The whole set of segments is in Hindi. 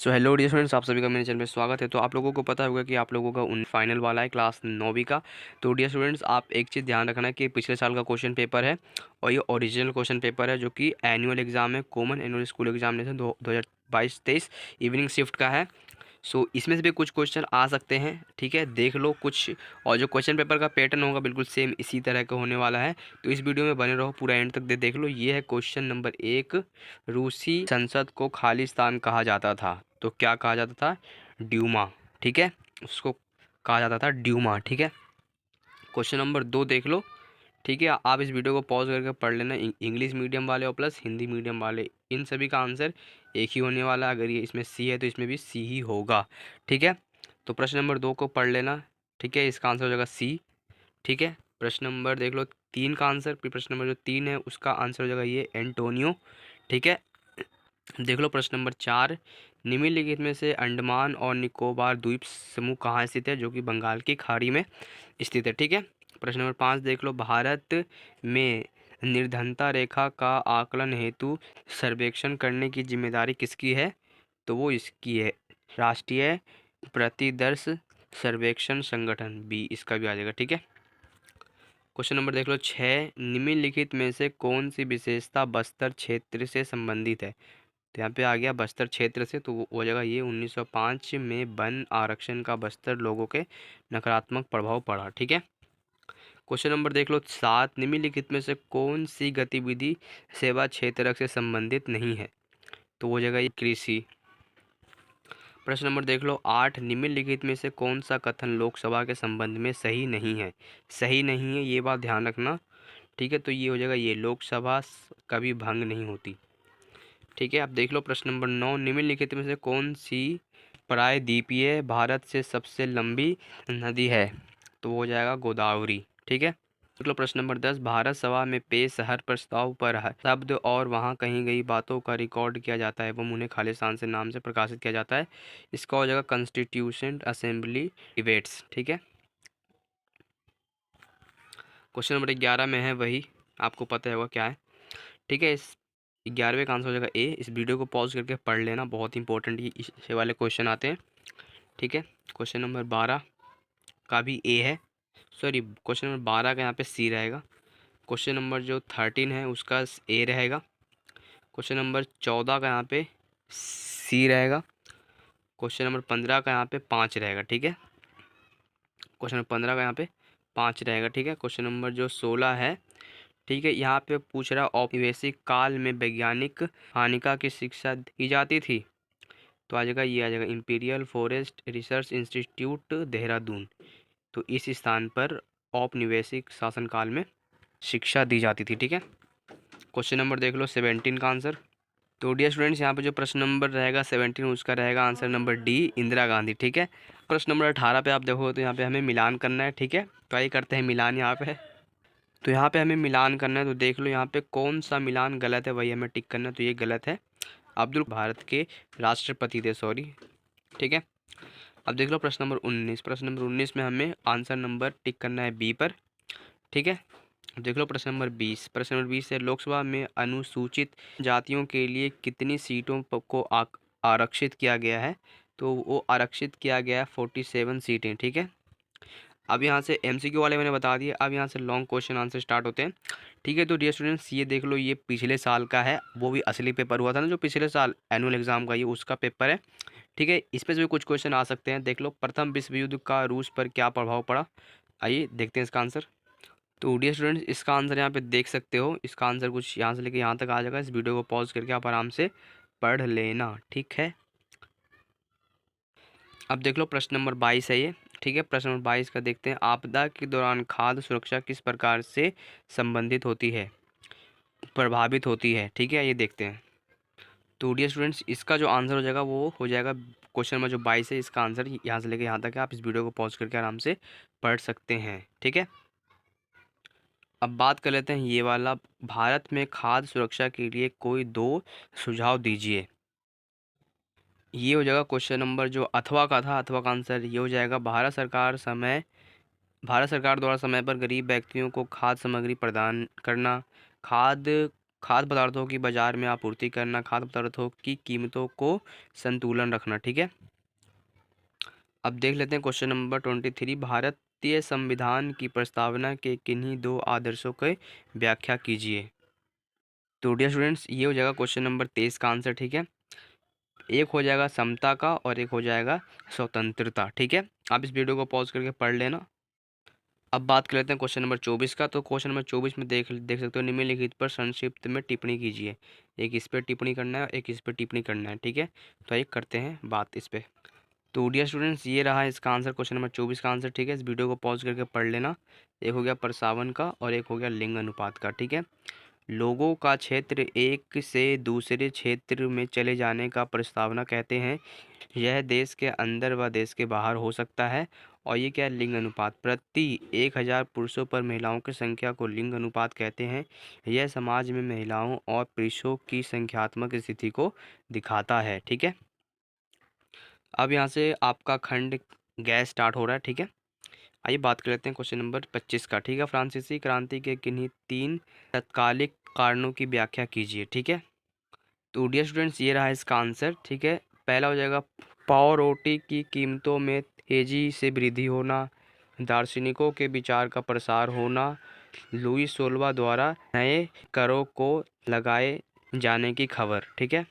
सो हेलो डियर स्टूडेंट्स, आप सभी का मेरे चैनल में स्वागत है। तो आप लोगों को पता होगा कि आप लोगों का फाइनल वाला है क्लास 9वीं का। तो डियर स्टूडेंट्स, आप एक चीज़ ध्यान रखना कि पिछले साल का क्वेश्चन पेपर है और ये ओरिजिनल क्वेश्चन पेपर है, जो कि एनुअल एग्जाम है, common annual school examination 2022-23 evening shift का है। सो इसमें से भी कुछ क्वेश्चन आ सकते हैं, ठीक है, देख लो कुछ। और जो क्वेश्चन पेपर का पैटर्न होगा बिल्कुल सेम इसी तरह का होने वाला है। तो इस वीडियो में बने रहो, पूरा एंड तक देख लो। ये है क्वेश्चन नंबर 1। रूसी संसद को खालिस्तान कहा जाता था, तो क्या कहा जाता था? ड्यूमा, ठीक है, उसको कहा जाता था ड्यूमा, ठीक है। क्वेश्चन नंबर 2 देख लो, ठीक है। आप इस वीडियो को पॉज करके पढ़ लेना। इंग्लिश मीडियम वाले और प्लस हिंदी मीडियम वाले, इन सभी का आंसर एक ही होने वाला है। अगर ये इसमें सी है तो इसमें भी सी ही होगा, ठीक है। तो प्रश्न नंबर 2 को पढ़ लेना, ठीक है, इसका आंसर हो जाएगा सी, ठीक है। प्रश्न नंबर देख लो 3 का आंसर, फिर प्रश्न नंबर जो 3 है उसका आंसर हो जाएगा ये एंटोनियो, ठीक है। देख लो प्रश्न नंबर 4। निम्नलिखित में से अंडमान और निकोबार द्वीप समूह कहाँ स्थित है? जो कि बंगाल की खाड़ी में स्थित है, ठीक है। प्रश्न नंबर 5 देख लो, भारत में निर्धनता रेखा का आकलन हेतु सर्वेक्षण करने की जिम्मेदारी किसकी है? तो वो इसकी है, राष्ट्रीय प्रतिदर्श सर्वेक्षण संगठन, बी इसका भी आ जाएगा, ठीक है। क्वेश्चन नंबर देख लो 6। निम्नलिखित में से कौन सी विशेषता बस्तर क्षेत्र से संबंधित है? तो यहाँ पे आ गया बस्तर क्षेत्र से, तो वो हो जाएगा ये 1905 में वन आरक्षण का बस्तर लोगों के नकारात्मक प्रभाव पड़ा, ठीक है। क्वेश्चन नंबर देख लो 7। निम्नलिखित में से कौन सी गतिविधि सेवा क्षेत्र से संबंधित नहीं है? तो हो जाएगा ये कृषि। प्रश्न नंबर देख लो 8। निम्नलिखित में से कौन सा कथन लोकसभा के संबंध में सही नहीं है? सही नहीं है, ये बात ध्यान रखना, ठीक है। तो ये हो जाएगा ये, लोकसभा कभी भंग नहीं होती, ठीक है। अब देख लो प्रश्न नंबर 9। निम्नलिखित में से कौन सी प्रायद्वीपीय भारत से सबसे लंबी नदी है? तो वो हो जाएगा गोदावरी, ठीक है। देख लो प्रश्न नंबर 10। भारत सभा में पेश हर प्रस्ताव पर हर शब्द और वहाँ कही गई बातों का रिकॉर्ड किया जाता है एवं उन्हें खालिस्तान से नाम से प्रकाशित किया जाता है। इसका हो जाएगा कॉन्स्टिट्यूशन असेंबली डिबेट्स, ठीक है। क्वेश्चन नंबर 11 में है वही, आपको पता होगा क्या है, ठीक है। इस 11वें का आंसर हो जाएगा ए। इस वीडियो को पॉज करके पढ़ लेना, बहुत इंपॉर्टेंट ये वाले क्वेश्चन आते हैं, ठीक है। क्वेश्चन नंबर 12 का भी ए है, सॉरी क्वेश्चन नंबर 12 का यहाँ पे सी रहेगा। क्वेश्चन नंबर जो 13 है उसका ए रहेगा। क्वेश्चन नंबर 14 का यहाँ पे सी रहेगा। क्वेश्चन नंबर 15 का यहाँ पे 5 रहेगा, ठीक है। क्वेश्चन नंबर 15 का यहाँ पे 5 रहेगा, ठीक है। क्वेश्चन नंबर जो 16 है, ठीक है, यहाँ पे पूछ रहा औपनिवेशिक काल में वैज्ञानिक हानिका की शिक्षा दी जाती थी। तो आ जाएगा ये, आ जाएगा imperial forest research institute Dehradun. तो इस स्थान पर औपनिवेशिक शासनकाल में शिक्षा दी जाती थी, ठीक है। क्वेश्चन नंबर देख लो 17 का आंसर। तो डियर स्टूडेंट्स, यहाँ पे जो प्रश्न नंबर रहेगा 17 उसका रहेगा answer number D, Indira Gandhi, ठीक है। प्रश्न नंबर 18 पे आप देखो तो यहाँ पे हमें मिलान करना है, ठीक है। तो आइए करते हैं मिलान यहाँ पे। तो यहाँ पे हमें मिलान करना है, तो देख लो यहाँ पे कौन सा मिलान गलत है वही हमें टिक करना है। तो ये गलत है, अब्दुल भारत के राष्ट्रपति थे, सॉरी, ठीक है। अब देख लो प्रश्न नंबर 19। प्रश्न नंबर 19 में हमें आंसर नंबर टिक करना है बी पर, ठीक है। अब देख लो प्रश्न नंबर 20। प्रश्न नंबर 20 है, लोकसभा में अनुसूचित जातियों के लिए कितनी सीटों को आरक्षित किया गया है? तो वो आरक्षित किया गया है 47 सीटें, ठीक है। अब यहाँ से एमसीक्यू वाले मैंने बता दिए, अब यहाँ से लॉन्ग क्वेश्चन आंसर स्टार्ट होते हैं, ठीक है। तो डियर स्टूडेंट्स, ये देख लो, ये पिछले साल का है, वो भी असली पेपर हुआ था ना जो पिछले साल एनुअल एग्जाम का, ये उसका पेपर है, ठीक है। इस पर भी कुछ क्वेश्चन आ सकते हैं। देख लो, प्रथम विश्व युद्ध का रूस पर क्या प्रभाव पड़ा? आइए देखते हैं इसका आंसर। तो डियर स्टूडेंट्स, इसका आंसर यहाँ पे देख सकते हो, इसका आंसर कुछ यहाँ से लेके यहाँ तक आ जाएगा। इस वीडियो को पॉज करके आप आराम से पढ़ लेना, ठीक है। अब देख लो प्रश्न नंबर 22 है ये, ठीक है। प्रश्न नंबर 22 का देखते हैं, आपदा के दौरान खाद्य सुरक्षा किस प्रकार से संबंधित होती है, प्रभावित होती है, ठीक है, ये देखते हैं। तो डियर स्टूडेंट्स, इसका जो आंसर हो जाएगा वो हो जाएगा क्वेश्चन नंबर जो 22 है, इसका आंसर यहाँ से लेके यहाँ तक है। आप इस वीडियो को पॉज करके आराम से पढ़ सकते हैं, ठीक है। अब बात कर लेते हैं ये वाला, भारत में खाद्य सुरक्षा के लिए कोई 2 सुझाव दीजिए। ये हो जाएगा क्वेश्चन नंबर जो अथवा का था, अथवा का आंसर ये हो जाएगा, भारत सरकार द्वारा समय पर गरीब व्यक्तियों को खाद्य सामग्री प्रदान करना, खाद्य खाद्य पदार्थों की बाजार में आपूर्ति करना, खाद्य पदार्थों की कीमतों को संतुलन रखना। ठीक है, अब देख लेते हैं क्वेश्चन नंबर 23। भारतीय संविधान की प्रस्तावना के किन्हीं दो आदर्शों की व्याख्या कीजिए। तो डियर स्टूडेंट्स, ये हो जाएगा क्वेश्चन नंबर 23 का आंसर। ठीक है, एक हो जाएगा समता का और एक हो जाएगा स्वतंत्रता। ठीक है, आप इस वीडियो को पॉज करके पढ़ लेना। अब बात कर लेते हैं क्वेश्चन नंबर 24 का। तो क्वेश्चन नंबर 24 में देख देख सकते हो, निम्नलिखित पर संक्षिप्त में टिप्पणी कीजिए। एक इस पर टिप्पणी करना है, एक इस पर टिप्पणी करना है। ठीक है, तो आइए करते हैं बात इस पे। तो डियर स्टूडेंट्स, ये रहा इसका आंसर, क्वेश्चन नंबर 24 का आंसर। ठीक है, इस वीडियो को पॉज करके पढ़ लेना। एक हो गया प्रसावन का और एक हो गया लिंग अनुपात का। ठीक है, लोगों का क्षेत्र एक से दूसरे क्षेत्र में चले जाने का प्रस्तावना कहते हैं। यह देश के अंदर व देश के बाहर हो सकता है। और ये क्या है, लिंग अनुपात। प्रति 1000 पुरुषों पर महिलाओं की संख्या को लिंग अनुपात कहते हैं। यह समाज में महिलाओं और पुरुषों की संख्यात्मक स्थिति को दिखाता है। ठीक है, अब यहाँ से आपका खंड गैस स्टार्ट हो रहा है। ठीक है, आइए बात कर लेते हैं क्वेश्चन नंबर 25 का। ठीक है, फ्रांसीसी क्रांति के किन्हीं 3 तत्कालिक कारणों की व्याख्या कीजिए। ठीक है, तो डियर स्टूडेंट्स, ये रहा इसका आंसर। ठीक है, पहला हो जाएगा पाव रोटी की कीमतों में तेजी से वृद्धि होना, दार्शनिकों के विचार का प्रसार होना, लुई 16 द्वारा नए करों को लगाए जाने की खबर। ठीक है,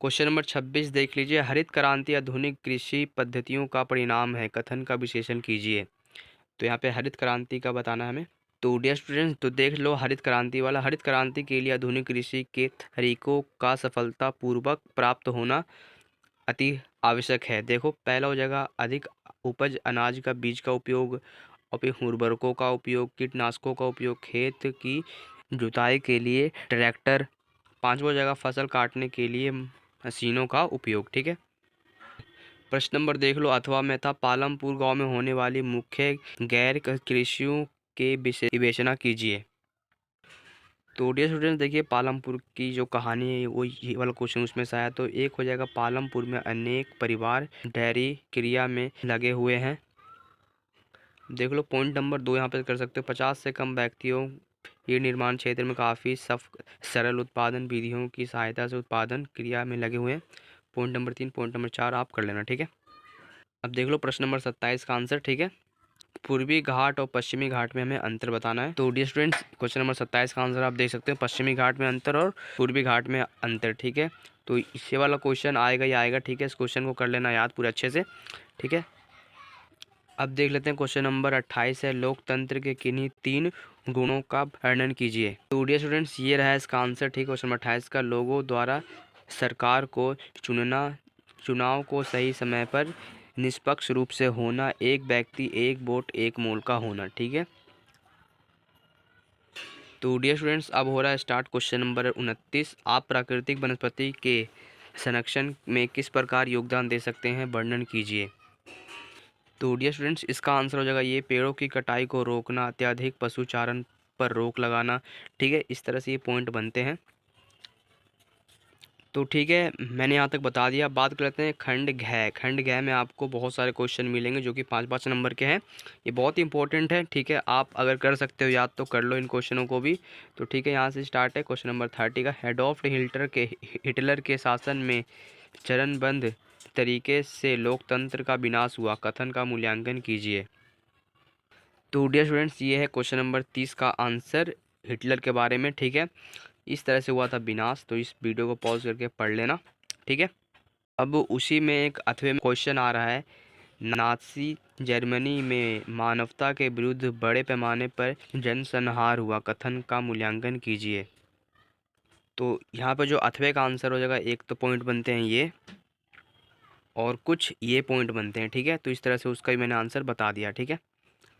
क्वेश्चन नंबर 26 देख लीजिए। हरित क्रांति आधुनिक कृषि पद्धतियों का परिणाम है, कथन का विश्लेषण कीजिए। तो यहाँ पे हरित क्रांति का बताना है हमें। तो डियर स्टूडेंट्स, तो देख लो हरित क्रांति वाला। हरित क्रांति के लिए आधुनिक कृषि के तरीकों का सफलतापूर्वक प्राप्त होना अति आवश्यक है। देखो, पहला हो जाएगा अधिक उपज, अनाज का बीज का उपयोग, और फिर उर्वरकों का उपयोग, कीटनाशकों का उपयोग, खेत की जुताई के लिए ट्रैक्टर। पांचवा हो जाएगा फसल काटने के लिए मशीनों का उपयोग। ठीक है, प्रश्न नंबर देख लो, अथवा में था पालमपुर गांव में होने वाली मुख्य गैर कृषियों के विवेचना कीजिए। तो डियर स्टूडेंट्स, देखिए पालमपुर की जो कहानी है वो ये वाला क्वेश्चन उसमें से आया। तो एक हो जाएगा पालमपुर में अनेक परिवार डेयरी क्रिया में लगे हुए हैं। देख लो पॉइंट नंबर 2 यहाँ पे कर सकते हो, 50 से कम व्यक्तियों ये निर्माण क्षेत्र में काफ़ी सरल उत्पादन विधियों की सहायता से उत्पादन क्रिया में लगे हुए हैं। पॉइंट नंबर 3, पॉइंट नंबर 4 आप कर लेना। ठीक है, अब देख लो प्रश्न नंबर 27 का आंसर। ठीक है, पूर्वी घाट और पश्चिमी घाट में हमें अंतर बताना है। तो डियर स्टूडेंट्स, क्वेश्चन नंबर 27 का आंसर आप देख सकते हो, पश्चिमी घाट में अंतर और पूर्वी घाट में अंतर। ठीक है, तो इससे वाला क्वेश्चन आएगा ही आएगा। ठीक है, इस क्वेश्चन को कर लेना याद पूरे अच्छे से। ठीक है, अब देख लेते हैं क्वेश्चन नंबर 28 है, लोकतंत्र के किन्हीं 3 गुणों का वर्णन कीजिए। तो डियर स्टूडेंट्स, ये रहा इसका आंसर। ठीक है, क्वेश्चन नंबर 28 का, लोगों द्वारा सरकार को चुनना, चुनाव को सही समय पर निष्पक्ष रूप से होना, एक व्यक्ति एक वोट एक मोल का होना। ठीक है, तो डियर स्टूडेंट्स, अब हो रहा है स्टार्ट क्वेश्चन नंबर 29। आप प्राकृतिक वनस्पति के संरक्षण में किस प्रकार योगदान दे सकते हैं, वर्णन कीजिए। तो डियर स्टूडेंट्स, इसका आंसर हो जाएगा ये, पेड़ों की कटाई को रोकना, अत्यधिक पशुचारण पर रोक लगाना। ठीक है, इस तरह से ये पॉइंट बनते हैं। तो ठीक है, मैंने यहाँ तक बता दिया। बात कर लेते हैं खंड घ। खंड घ में आपको बहुत सारे क्वेश्चन मिलेंगे जो कि 5-5 नंबर के हैं। ये बहुत ही इंपॉर्टेंट है। ठीक है, आप अगर कर सकते हो याद तो कर लो इन क्वेश्चनों को भी। तो ठीक है, यहाँ से स्टार्ट है क्वेश्चन नंबर 30 का, एडोल्फ हिटलर के शासन में चरणबद्ध तरीके से लोकतंत्र का विनाश हुआ, कथन का मूल्यांकन कीजिए। तो डियर स्टूडेंट्स, ये है क्वेश्चन नंबर 30 का आंसर हिटलर के बारे में। ठीक है, इस तरह से हुआ था विनाश। तो इस वीडियो को पॉज करके पढ़ लेना। ठीक है, अब उसी में एक अथवे में क्वेश्चन आ रहा है, नाज़ी जर्मनी में मानवता के विरुद्ध बड़े पैमाने पर जनसंहार हुआ, कथन का मूल्यांकन कीजिए। तो यहाँ पर जो अथवे का आंसर हो जाएगा, एक तो पॉइंट बनते हैं ये और कुछ ये पॉइंट बनते हैं। ठीक है, तो इस तरह से उसका भी मैंने आंसर बता दिया। ठीक है,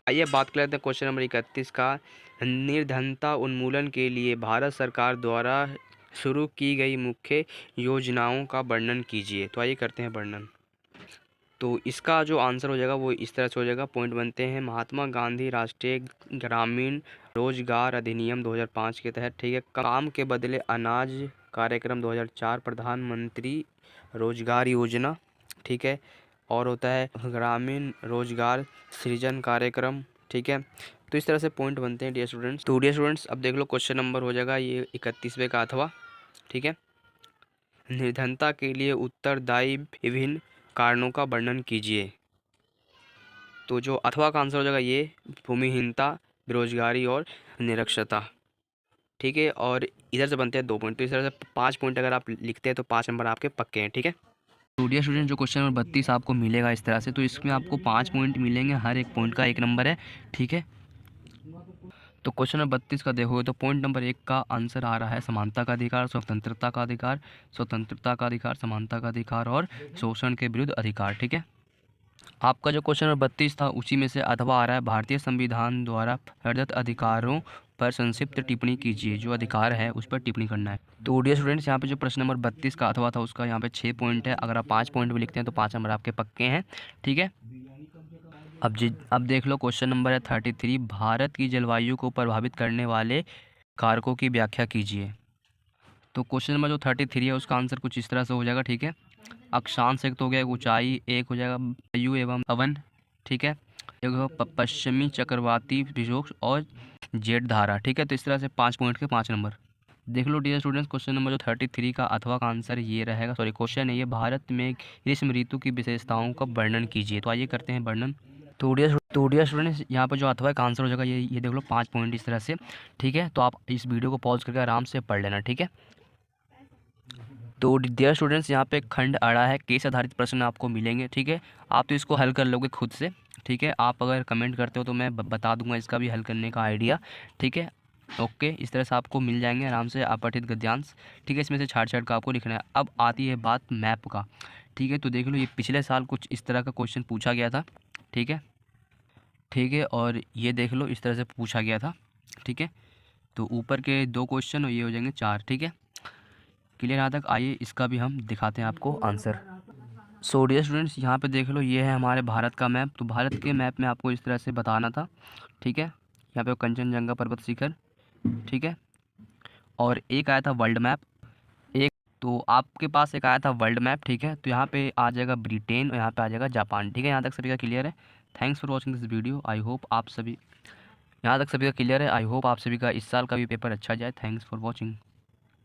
आइए बात कर लेते हैं क्वेश्चन नंबर 31 का, निर्धनता उन्मूलन के लिए भारत सरकार द्वारा शुरू की गई मुख्य योजनाओं का वर्णन कीजिए। तो आइए करते हैं वर्णन। तो इसका जो आंसर हो जाएगा वो इस तरह से हो जाएगा, पॉइंट बनते हैं, महात्मा गांधी राष्ट्रीय ग्रामीण रोजगार अधिनियम 2005 के तहत। ठीक है, काम के बदले अनाज कार्यक्रम 2004, प्रधानमंत्री रोजगार योजना। ठीक है, और होता है ग्रामीण रोजगार सृजन कार्यक्रम। ठीक है, तो इस तरह से पॉइंट बनते हैं डियर स्टूडेंट्स। तो डियर स्टूडेंट्स अब देख लो क्वेश्चन नंबर हो जाएगा ये 31वें का अथवा, ठीक है। निर्धनता के लिए उत्तरदायी विभिन्न कारणों का वर्णन कीजिए। तो जो अथवा का आंसर हो जाएगा ये भूमिहीनता, बेरोजगारी और निरक्षरता, ठीक है। और इधर से बनते हैं 2 पॉइंट। तो इस तरह से 5 पॉइंट अगर आप लिखते हैं तो 5 नंबर आपके पक्के हैं, ठीक है। तो डियर स्टूडेंट जो क्वेश्चन नंबर 32 आपको मिलेगा इस तरह से, तो इसमें आपको 5 पॉइंट मिलेंगे, हर एक पॉइंट का 1 नंबर है, ठीक है। तो क्वेश्चन नंबर 32 का देखोगे तो पॉइंट नंबर 1 का आंसर आ रहा है समानता का अधिकार, स्वतंत्रता का अधिकार, स्वतंत्रता का अधिकार, समानता का अधिकार और शोषण के विरुद्ध अधिकार, ठीक है। आपका जो क्वेश्चन नंबर 32 था उसी में से अथवा आ रहा है भारतीय संविधान द्वारा प्रदत्त अधिकारों पर संक्षिप्त टिप्पणी कीजिए। जो अधिकार है उस पर टिप्पणी करना है। तो डियर स्टूडेंट्स यहाँ पे जो प्रश्न नंबर 32 का अथवा था उसका यहाँ पे 6 पॉइंट है। अगर आप 5 पॉइंट भी लिखते हैं तो 5 नंबर आपके पक्के हैं, ठीक है। अब देख लो क्वेश्चन नंबर है 33, भारत की जलवायु को प्रभावित करने वाले कारकों की व्याख्या कीजिए। तो क्वेश्चन नंबर जो 33 है उसका आंसर कुछ इस तरह से हो जाएगा, ठीक है। अक्षांश एक तो हो गया ऊंचाई, एक हो जाएगा वायु एवं पवन, ठीक है। एक हो पश्चिमी चक्रवाती विक्षोभ और जेट धारा, ठीक है। तो इस तरह से 5 पॉइंट के 5 नंबर। देख लो डियर स्टूडेंट्स क्वेश्चन नंबर जो 33 का अथवा का आंसर ये रहेगा, सॉरी क्वेश्चन है ये, भारत में ग्रीष्म ऋतु की विशेषताओं का वर्णन कीजिए। तो आइए करते हैं वर्णन। तो डियर स्टूडेंट्स यहाँ पर जो अथवा का आंसर हो जाएगा ये देख लो 5 पॉइंट इस तरह से, ठीक है। तो आप इस वीडियो को पॉज करके आराम से पढ़ लेना, ठीक है। तो डियर स्टूडेंट्स यहाँ पे खंड अड़ा है, केस आधारित प्रश्न आपको मिलेंगे, ठीक है। आप तो इसको हल कर लोगे खुद से, ठीक है। आप अगर कमेंट करते हो तो मैं बता दूंगा इसका भी हल करने का आइडिया, ठीक है। ओके, इस तरह से आपको मिल जाएंगे आराम से अपठित गद्यांश, ठीक है। इसमें से छाट छाट का आपको लिखना है। अब आती है बात मैप का, ठीक है। तो देख लो ये पिछले साल कुछ इस तरह का क्वेश्चन पूछा गया था, ठीक है, ठीक है। और ये देख लो इस तरह से पूछा गया था, ठीक है। तो ऊपर के 2 क्वेश्चन और ये हो जाएंगे 4, ठीक है। क्लियर यहाँ तक? आइए इसका भी हम दिखाते हैं आपको आंसर। सो डियर स्टूडेंट्स यहाँ पे देख लो ये है हमारे भारत का मैप। तो भारत के मैप में आपको इस तरह से बताना था, ठीक है। यहाँ पे कंचनजंगा पर्वत शिखर, ठीक है। और एक आया था वर्ल्ड मैप, एक तो आपके पास एक आया था वर्ल्ड मैप, ठीक है। तो यहाँ पे आ जाएगा ब्रिटेन और यहाँ पे आ जाएगा जापान, ठीक है। यहाँ तक सभी का क्लियर है? Thanks for watching this video. I hope आप सभी यहाँ तक सभी का क्लियर है। आई होप आप सभी का इस साल का भी पेपर अच्छा जाए। Thanks for watching.